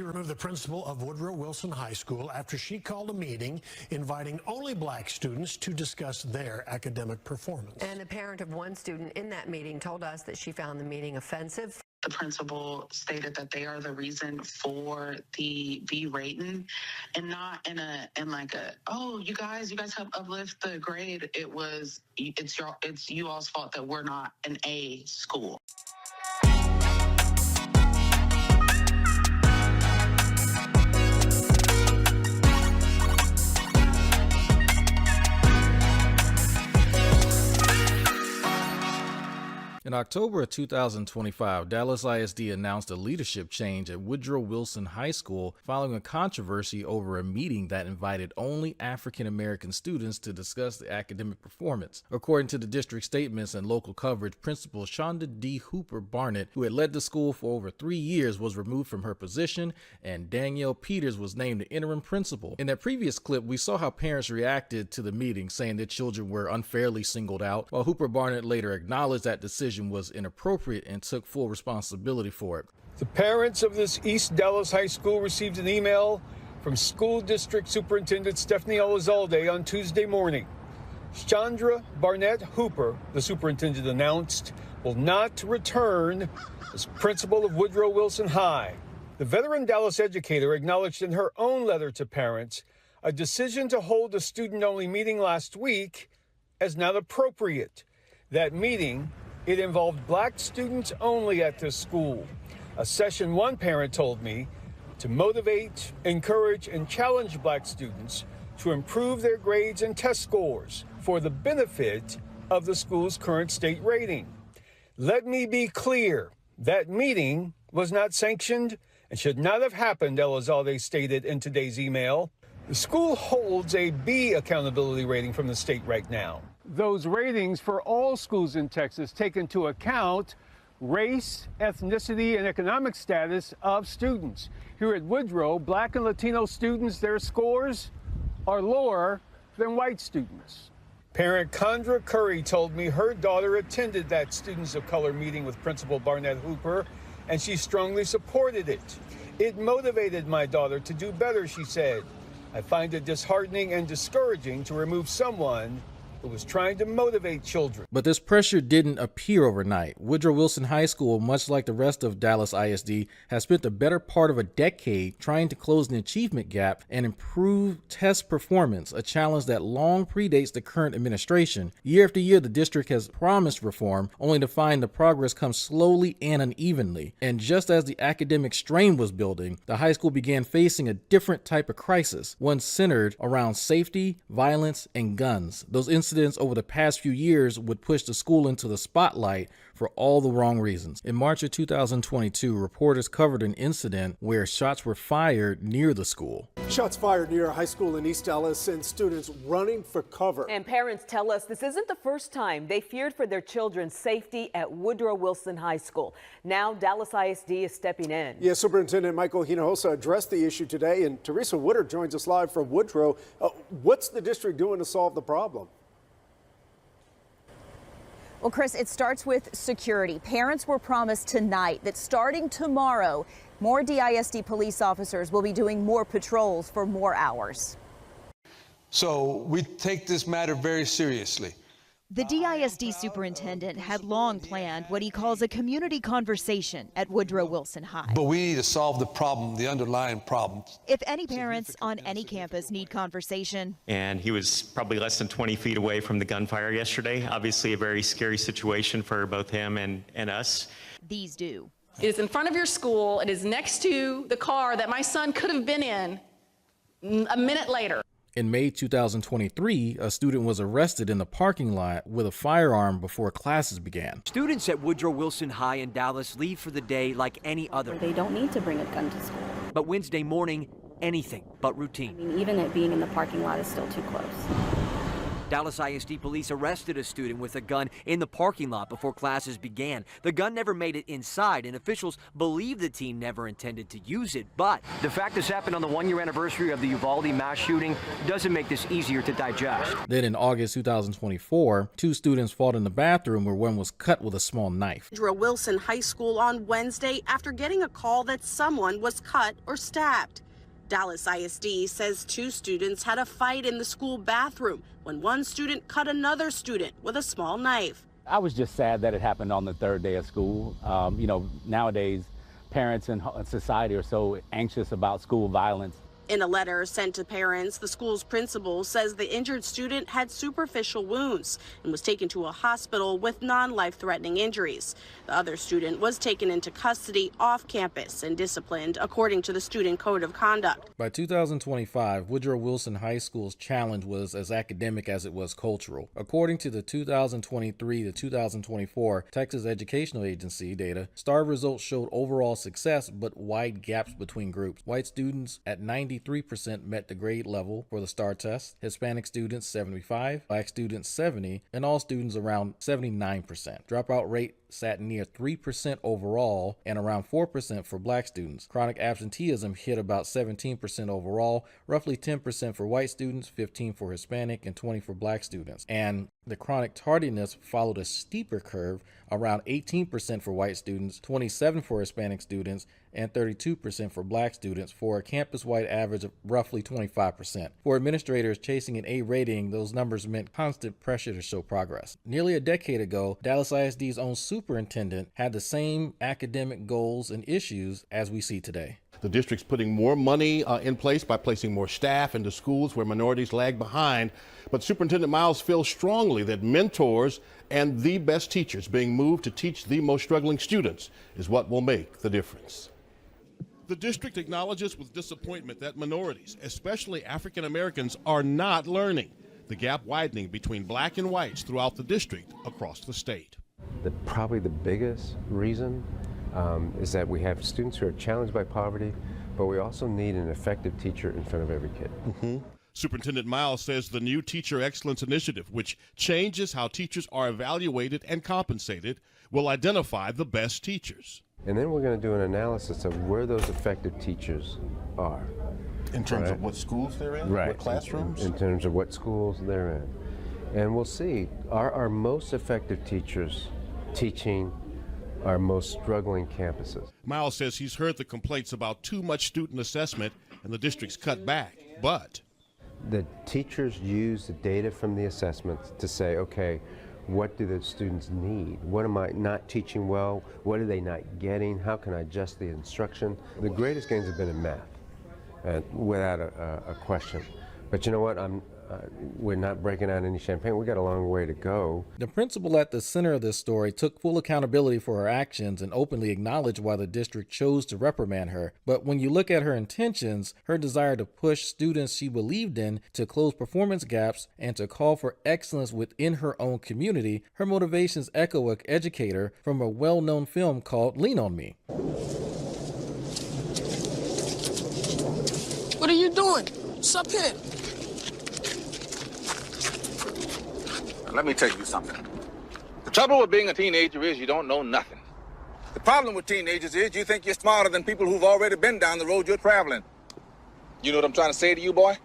remove the principal of Woodrow Wilson High School after she called a meeting inviting only black students to discuss their academic performance. And a parent of one student in that meeting told us that she found the meeting offensive. The principal stated that they are the reason for the B rating, and not in like a, oh, you guys help uplift the grade. It's you all's fault that we're not an A school. In October of 2025, Dallas ISD announced a leadership change at Woodrow Wilson High School following a controversy over a meeting that invited only African-American students to discuss the academic performance. According to the district statements and local coverage, Principal Chandra D. Hooper Barnett, who had led the school for over 3 years, was removed from her position, and Danielle Peters was named the interim principal. In that previous clip, we saw how parents reacted to the meeting, saying that children were unfairly singled out, while Hooper Barnett later acknowledged that decision was inappropriate and took full responsibility for it. The parents of this East Dallas High School received an email from School District Superintendent Stephanie Elizalde on Tuesday morning. Chandra Barnett Hooper, the superintendent announced, will not return as principal of Woodrow Wilson High. The veteran Dallas educator acknowledged in her own letter to parents a decision to hold a student-only meeting last week as not appropriate. That meeting, it involved black students only at this school. A session one parent told me to motivate, encourage, and challenge black students to improve their grades and test scores for the benefit of the school's current state rating. Let me be clear, that meeting was not sanctioned and should not have happened, Elizalde stated in today's email. The school holds a B accountability rating from the state right now. Those ratings for all schools in Texas take into account race, ethnicity, and economic status of students. Here at Woodrow, black and Latino students, their scores are lower than white students. Parent Chandra Curry told me her daughter attended that Students of Color meeting with Principal Barnett Hooper, and she strongly supported it. It motivated my daughter to do better, she said. I find it disheartening and discouraging to remove someone who was trying to motivate children. But this pressure didn't appear overnight. Woodrow Wilson High School, much like the rest of Dallas ISD, has spent the better part of a decade trying to close an achievement gap and improve test performance, a challenge that long predates the current administration. Year after year, the district has promised reform, only to find the progress comes slowly and unevenly. And just as the academic strain was building, the high school began facing a different type of crisis, one centered around safety, violence, and guns. Those incidents over the past few years would push the school into the spotlight for all the wrong reasons. In March of 2022, reporters covered an incident where shots were fired near the school. Shots fired near a high school in East Dallas sent students running for cover. And parents tell us this isn't the first time they feared for their children's safety at Woodrow Wilson High School. Now Dallas ISD is stepping in. Yeah, Superintendent Michael Hinojosa addressed the issue today, and Teresa Woodard joins us live from Woodrow. What's the district doing to solve the problem? Well, Chris, it starts with security. Parents were promised tonight that starting tomorrow, more DISD police officers will be doing more patrols for more hours. So we take this matter very seriously. The DISD superintendent had long planned what he calls a community conversation at Woodrow Wilson High. But we need to solve the problem, the underlying problem. If any parents on any campus need conversation. And he was probably less than 20 feet away from the gunfire yesterday. Obviously a very scary situation for both him and us. These do. It is in front of your school. It is next to the car that my son could have been in a minute later. In May 2023, a student was arrested in the parking lot with a firearm before classes began. Students at Woodrow Wilson High in Dallas leave for the day like any other. They don't need to bring a gun to school. But Wednesday morning, anything but routine. I mean, even it being in the parking lot is still too close. Dallas ISD police arrested a student with a gun in the parking lot before classes began. The gun never made it inside, and officials believe the teen never intended to use it, but the fact this happened on the one-year anniversary of the Uvalde mass shooting doesn't make this easier to digest. Then in August 2024, 2 students fought in the bathroom where one was cut with a small knife. Woodrow Wilson High School on Wednesday after getting a call that someone was cut or stabbed. Dallas ISD says 2 students had a fight in the school bathroom when one student cut another student with a small knife. I was just sad that it happened on the 3rd day of school. Nowadays, parents and society are so anxious about school violence. In a letter sent to parents, the school's principal says the injured student had superficial wounds and was taken to a hospital with non-life-threatening injuries. The other student was taken into custody off campus and disciplined according to the Student Code of Conduct. By 2025, Woodrow Wilson High School's challenge was as academic as it was cultural. According to the 2023 to 2024 Texas Educational Agency data, STAR results showed overall success but wide gaps between groups. White students at 93% met the grade level for the STAR test, Hispanic students 75%, Black students 70%, and all students around 79%. Dropout rate sat near 3% overall and around 4% for Black students. Chronic absenteeism hit about 17% overall, roughly 10% for white students, 15% for Hispanic, and 20% for Black students. And the chronic tardiness followed a steeper curve, around 18% for white students, 27% for Hispanic students, and 32% for Black students, for a campus-wide average of roughly 25%. For administrators chasing an A rating, those numbers meant constant pressure to show progress. Nearly a decade ago, Dallas ISD's own superintendent had the same academic goals and issues as we see today. The district's putting more money in place by placing more staff into schools where minorities lag behind. But Superintendent Miles feels strongly that mentors and the best teachers being moved to teach the most struggling students is what will make the difference. The district acknowledges with disappointment that minorities, especially African Americans, are not learning. The gap widening between Black and whites throughout the district across the state. Probably the biggest reason is that we have students who are challenged by poverty, but we also need an effective teacher in front of every kid. Superintendent Miles says the new Teacher Excellence Initiative, which changes how teachers are evaluated and compensated, will identify the best teachers. And then we're going to do an analysis of where those effective teachers are. In terms of what schools they're in? What classrooms? In terms of what schools they're in. And we'll see, are our most effective teachers teaching our most struggling campuses? Miles says he's heard the complaints about too much student assessment and the district's cut back, but the teachers use the data from the assessments to say, okay, what do the students need? What am I not teaching well? What are they not getting? How can I adjust the instruction? The greatest gains have been in math, without a question. But you know what? We're not breaking out any champagne. We got a long way to go. The principal at the center of this story took full accountability for her actions and openly acknowledged why the district chose to reprimand her. But when you look at her intentions, her desire to push students she believed in to close performance gaps and to call for excellence within her own community, her motivations echo an educator from a well-known film called Lean on Me. What are you doing? What's up here? Let me tell you something. The trouble with being a teenager is you don't know nothing. The problem with teenagers is you think you're smarter than people who've already been down the road you're traveling. You know what I'm trying to say to you, boy?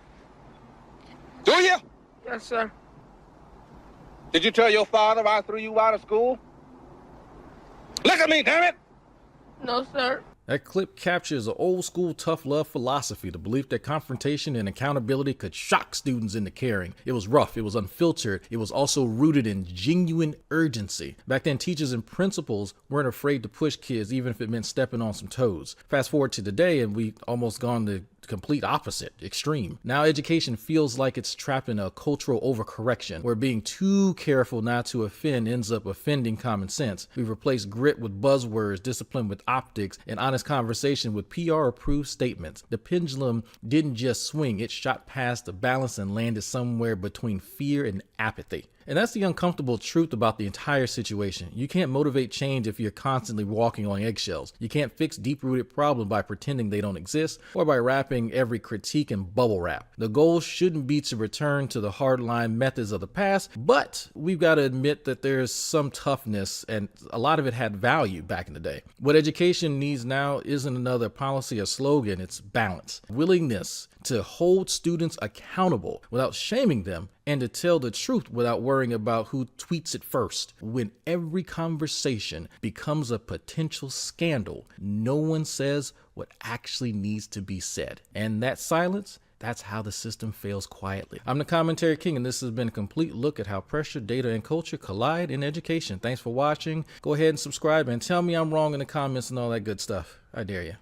Do you? Yes, sir. Did you tell your father I threw you out of school? Look at me, damn it! No, sir. That clip captures an old school tough love philosophy, the belief that confrontation and accountability could shock students into caring. It was rough, it was unfiltered, it was also rooted in genuine urgency. Back then, teachers and principals weren't afraid to push kids, even if it meant stepping on some toes. Fast forward to today, and we almost gone the complete opposite, extreme. Now education feels like it's trapped in a cultural overcorrection, where being too careful not to offend ends up offending common sense. We've replaced grit with buzzwords, discipline with optics, and honest conversation with PR-approved statements. The pendulum didn't just swing, it shot past the balance and landed somewhere between fear and apathy. And that's the uncomfortable truth about the entire situation. You can't motivate change if you're constantly walking on eggshells. You can't fix deep-rooted problems by pretending they don't exist or by wrapping every critique in bubble wrap. The goal shouldn't be to return to the hardline methods of the past, but we've got to admit that there's some toughness, and a lot of it had value back in the day. What education needs now isn't another policy or slogan, it's balance. Willingness to hold students accountable without shaming them, and to tell the truth without worrying about who tweets it first. When every conversation becomes a potential scandal, no one says what actually needs to be said. And that silence, that's how the system fails quietly. I'm the Commentary King, and this has been a complete look at how pressure, data, and culture collide in education. Thanks for watching. Go ahead and subscribe and tell me I'm wrong in the comments and all that good stuff. I dare you.